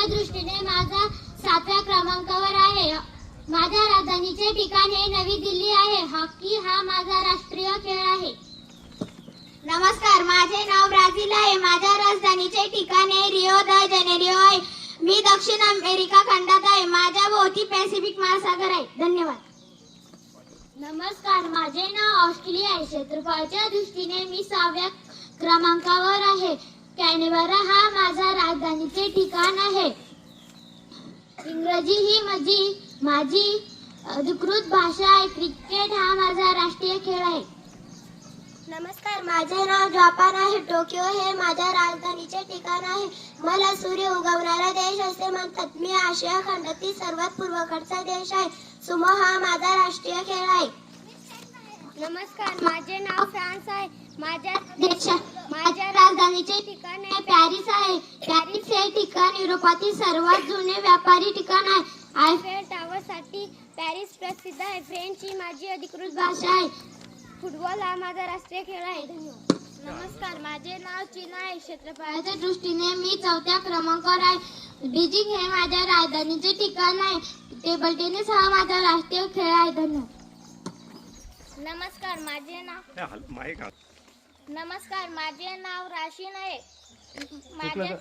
क्षेत्रफळाच्या दृष्टीने माझा 7व्या क्रमांकावर आहे. माझ्या राजधानीचे ठिकाण हे नवी दिल्ली आहे. हॉकी हा माझा राष्ट्रीय खेळ आहे. नमस्कार, माझे नाव ब्राझील आहे. माझ्या राजधानीचे ठिकाण हे रिओ द जेनेरिओ आहे. मी दक्षिण अमेरिका खंडात आहे. माझ्या भोवती पॅसिफिक महासागर आहे. धन्यवाद. नमस्कार, माझे नाव ऑस्ट्रेलिया आहे. क्षेत्रफळाच्या दृष्टीने मी 6व्या क्रमांकावर आहे. कॅनबरा हा माझा राजधानीचे ठिकाण आहे. इंग्रजी ही माझी अधिकृत भाषा आहे. क्रिकेट हा माझा राष्ट्रीय खेळ आहे. नमस्कार, माझे नाव जपान आहे. टोकियो हे माझ्या राजधानीचे ठिकाण आहे. मला सूर्य उगवणारा देश असे म्हणतात. मी आशिया खंडातील सर्वात पूर्वेकडचा देश आहे. सुमो हा माझा राष्ट्रीय खेळ आहे. नमस्कार, माझे नाव फ्रान्स आहे. माझ्या राजधानीचे ठिकाण आहे पॅरिस आहे. पॅरिस हे ठिकाण युरोपातील सर्वात जुने व्यापारी ठिकाण आहे. आयफेल टॉवरसाठी पॅरिस प्रसिद्ध आहे. फ्रेंच ही माझी अधिकृत भाषा आहे. फुटबॉल हा माझा राष्ट्रीय खेळ आहे. धन्यवाद. नमस्कार, माझे नाव चीन आहे. क्षेत्रफळाच्या दृष्टीने मी 4थ्या क्रमांकावर आहे. बीजिंग हे माझ्या राजधानीचे ठिकाण आहे. टेबल टेनिस हा माझा राष्ट्रीय खेळ आहे. धन्यवाद. नमस्कार, माझे नाव राशीन आहे. माझ्या